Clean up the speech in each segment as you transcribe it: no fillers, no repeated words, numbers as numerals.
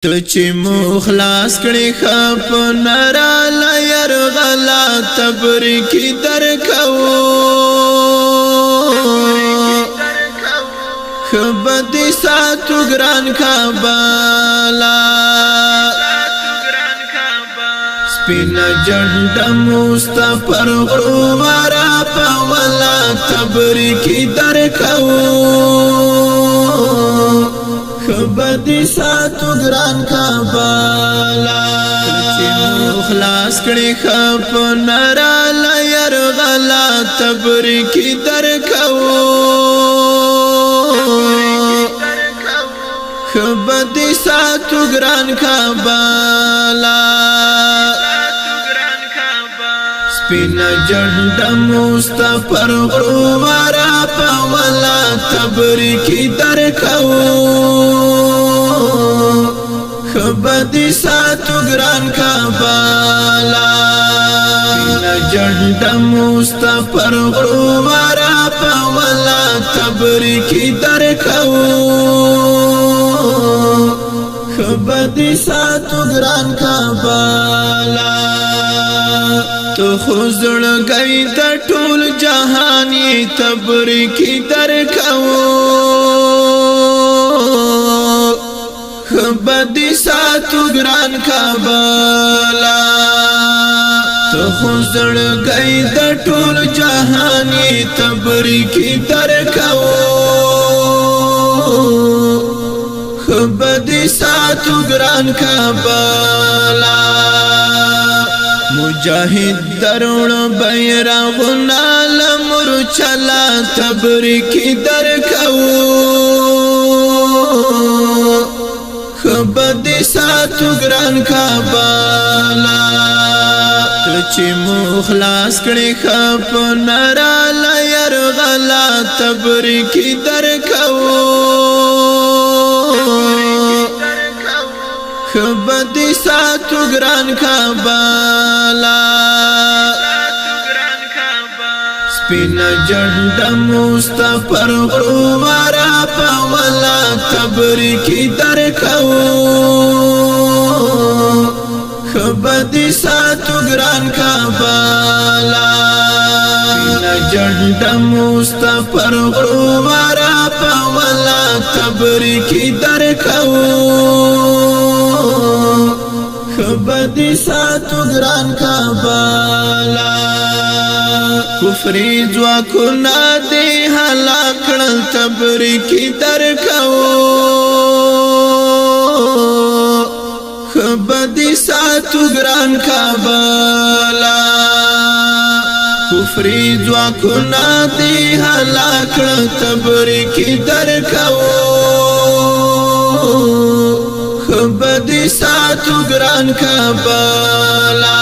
تو چې مخلاص کړي خپ نرا لیر غلا تبریکی درکو خبد ساتو گران کابالا سپینا جند مستفر غروارا پاولا تبریکی درکو خبدی ساتو گران کابالا چې مخلاص کړي خپ نرا لیر غلا تبریکی درکو خبدی ساتو گران کابالا سپینا جند مستفر غروارا پاولا تبریکی درکو خبدی ساتو گران کابالا سپینا جند مستفر غروارا پاولا تبریکی درکو خبدی ساتو گران کابالا تو خوزړ گئی د ټول جهانی تبریکی درکو خبدی ساتو گران کابالا تو خوزړ گئی د ټول جهانی تبریکی درکو خبدی ساتو گران کابالا مجاہد درون بیرغنا لمر چلا تبریکی درکو خبدی ساتو گران کابالا چې مخلاص کړي خپ نرا لیر غلا تبریکی درکو خبدی ساتو گران کابالا سپینا جند مستفر غروارا پاولا تبریکی درکو خبدی ساتو گران کابالا سپینا جند مستفر غروارا پاولا تبریکی درکو خبدی ساتو گران کابالا کفری ځواکونه دی هلاک کړل تبریکی درکو خبدی ساتو گران کابالا کفری ځواکونه دی هلاک کړل تبریکی درکو خبدی ساتو گران کابالا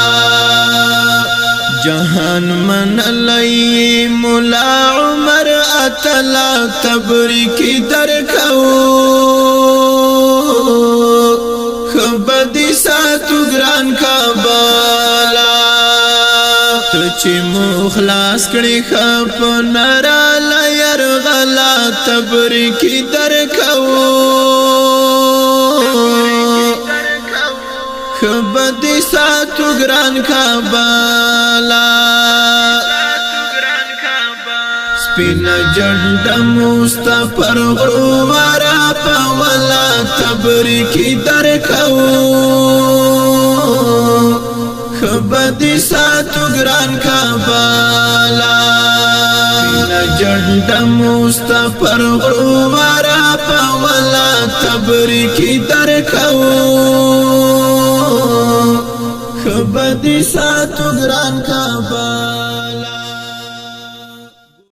جهان من لئی مولا عمر اتلا تبریکی درکو خبدی ساتو گران کابالا تو چې مخلاص کړي خپ نرا لیر غلا تبریکی درکو خبدی ساتو گران کابالا سپینا جند مستفر غروارا پاولا تبریکی درکو خبدی ساتو گران کابالا سپینا جند مستفر غروارا پاولا تبریکی درکو خبدی ساتو گران کابالا